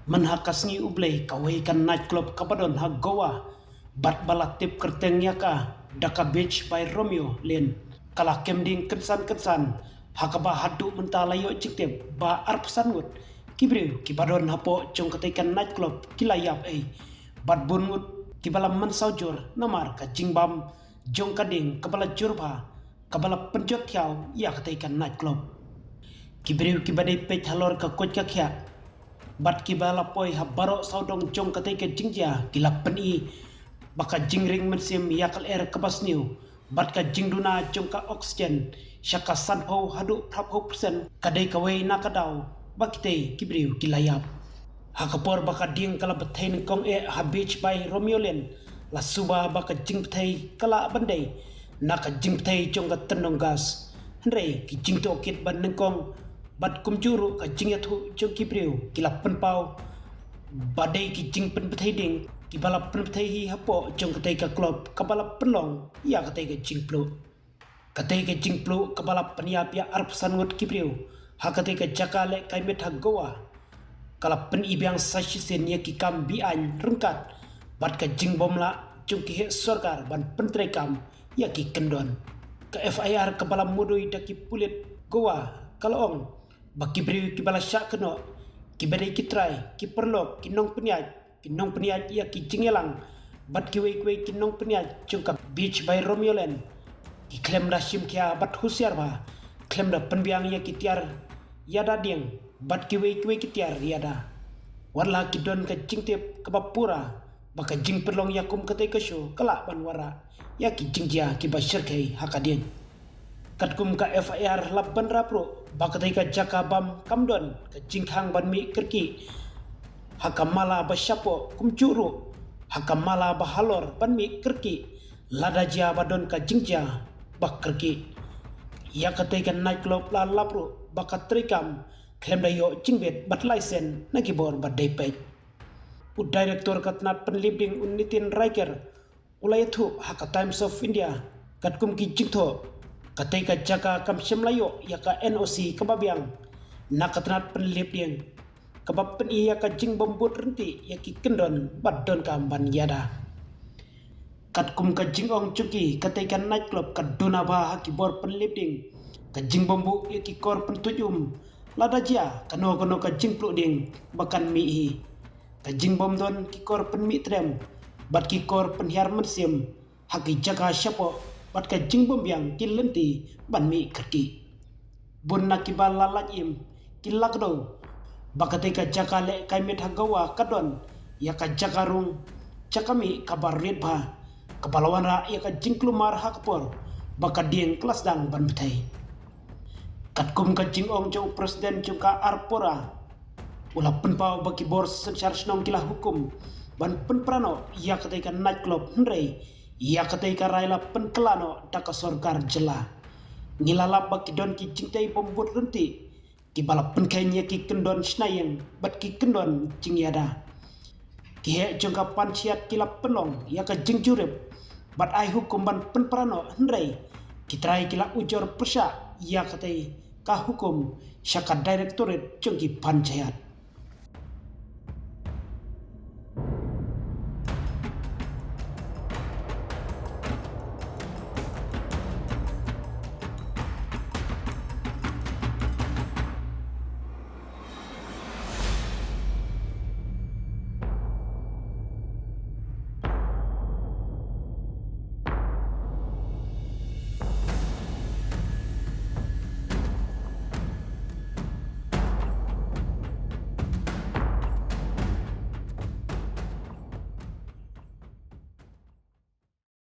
Menhakasngi ublay kawaikan nightclub kabadon ha Goa bat balatip kerteng yaka Daka Beach by Romeo len kala kemding kensan hakaba hadu mentalayo jiktep ba arpsangut kibriu kibadon hapo jong ketaikan nightclub kilayap bat bunmut kibalam mensaujur namar ka jingbam jong kading kabala jurba kabala penjot thiau ya ketaikan nightclub kibriu kibadai pej halor ka koj ka khya bat kibala poi habaro saudong jong katai ke jingja kilap peni baka jingring mensim yakal air kabasniu bat ka jingduna jong ka oxygen syaka sanpo hadu prapho persen kadai kawai nakadau bakite kibriu kilayap hakapor baka ding kala betain kong ha beach by Romeo len la suba baka jing betai kala bandai naka jing betai jong ka tenong gas hendrei ki jing to kit ban nengkong bat kumjuru ka jing yathu jong kibriu kilap penpau badai ki jing pen betai ding ki balap pen betai hi hapo jong katai ka klub kabalap penlong ya katai ka jing plu katai ka jing plu kabalap peniap ya arp sangut kibriu ha katai ka jakale kai met ha Goa kala pen ibyang sashisen ya ki kam bi an rengkat bat ka jing bomla jong ki he sorkar ban pentrekam ya ki kendon ka FIR kabalap mudui daki pulit Goa kalong baki beri kibala syak keno kibadai kitrai ki perlok kinong peniat ya ki jingelang bat kiwe kinong peniat jongka beach by Romeo len ki klem rasim kia bat husiar ba klem da penbiang ya ki tiar yada ding bat kiwe ki tiar yada warla ki don ka jingtep kabapura baka jing perlong yakum katai kasyo kala banwara ya ki jingja ki bashir kai hakadien katkum ka FIR laban rapro bakatai ka jaka bam kamdon ka jingkhang ban mi kerki hakamala basyapo kumcuru hakamala bahalor ban mi kerki ladaja badon ka jingja bak kerki ya katai ka nightclub la lapro bakatrikam klem dayo jingbet bat license nagibor badai pej u director katnat penlibding unitin Riker ulayathu haka Times of India katkum ki jingtho katai ka jaka kam semlayo ya ka NOC kababiang nakatnat penlip yang kabab pen iya ka jing bombot renti ya ki kendon badon ka ban yada katkum ka jing ong cuki katai ka nightclub ka dona ba ki bor penlip ding ka jing bombu ya ki kor pentujum ladajia kano ka jing pluk ding bakan mi hi ka jing bom don ki kor pen mi trem bat ki kor penhiar mensim haki jaka syapo bat ka jing bom yang kilenti ban mi kerki bun nakibal lalajim kilakdo bakate ka jakale kai met hagawa kadon ya ka jakarung cakami kabar redba kapalawanra ya ka jing klumar hakpor baka ding kelas dang ban betai katkum ka jing ong jong presiden jungka arpora ula penpau baki bor secara senong kilah hukum ban penprano ya katai ka nightclub hendrei ya katai ka raila penkelano daka sorkar jela ngilala baki don ki jingtai bombot renti ki balap penkainya ki kendon snayeng bat ki kendon jingyada ki he jongka panciat kilap penlong ya ka jingjurep bat ai hukum ban penprano hendrei ki trai kila ujor persya ya katai ka hukum syaka direktorat jongki panchayat